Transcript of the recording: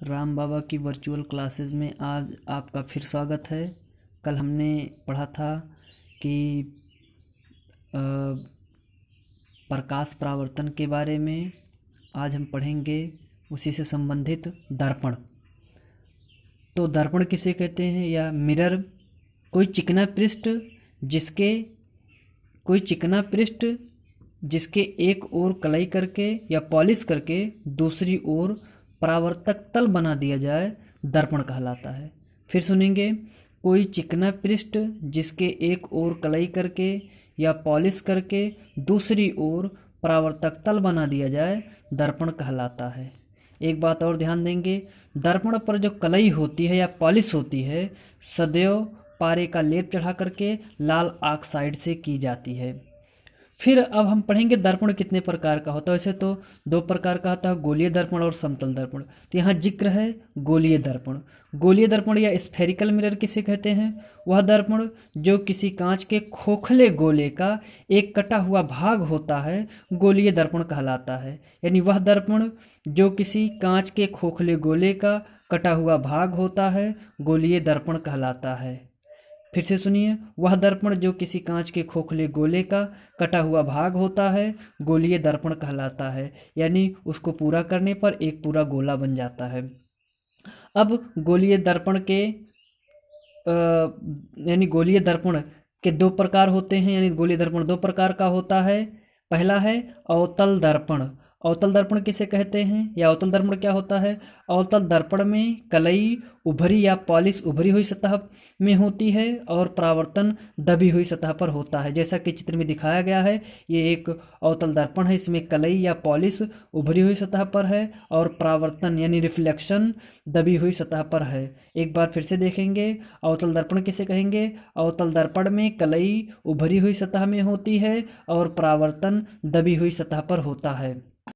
राम बाबा की virtual classes में आज आपका फिर स्वागत है। कल हमने पढ़ा था कि प्रकाश परावर्तन के बारे में। आज हम पढ़ेंगे उसी से संबंधित दर्पण। तो दर्पण किसे कहते हैं या मिरर? कोई चिकना पृष्ठ जिसके एक ओर कलई करके या पॉलिश करके दूसरी ओर परावर्तक तल बना दिया जाए, दर्पण कहलाता है। फिर सुनेंगे, कोई चिकना पृष्ठ जिसके एक ओर कलई करके या पॉलिश करके दूसरी ओर परावर्तक तल बना दिया जाए, दर्पण कहलाता है। एक बात और ध्यान देंगे, दर्पण पर जो कलई होती है या पॉलिश होती है, सदैव पारे का लेप चढ़ा करके लाल ऑक्साइड से की जाती है। फिर अब हम पढ़ेंगे दर्पण कितने प्रकार का होता है। वैसे तो दो प्रकार का होता है, गोलीय दर्पण और समतल दर्पण। तो यहाँ जिक्र है गोलीय दर्पण। गोलीय दर्पण या स्फेरिकल मिरर किसे कहते हैं? वह दर्पण जो किसी कांच के खोखले गोले का एक कटा हुआ भाग होता है, गोलीय दर्पण कहलाता है। यानी वह दर्पण जो किसी कांच के खोखले गोले का कटा हुआ भाग होता है, गोलीय दर्पण कहलाता है। फिर से सुनिए, वह दर्पण जो किसी कांच के खोखले गोले का कटा हुआ भाग होता है, गोलीय दर्पण कहलाता है। यानी उसको पूरा करने पर एक पूरा गोला बन जाता है। अब गोलीय दर्पण के दो प्रकार होते हैं। यानी गोलीय दर्पण दो प्रकार का होता है। पहला है अवतल दर्पण। अवतल दर्पण किसे कहते हैं या अवतल दर्पण क्या होता है? अवतल दर्पण में कलई उभरी या पॉलिश उभरी हुई सतह में होती है और परावर्तन दबी हुई सतह पर होता है। जैसा कि चित्र में दिखाया गया है, ये एक अवतल दर्पण है। इसमें कलई या पॉलिश उभरी हुई सतह पर है और परावर्तन यानी रिफ्लेक्शन दबी हुई सतह पर है। एक बार फिर से देखेंगे, अवतल दर्पण किसे कहेंगे? अवतल दर्पण में कलई उभरी हुई सतह में होती है और परावर्तन दबी हुई सतह पर होता है।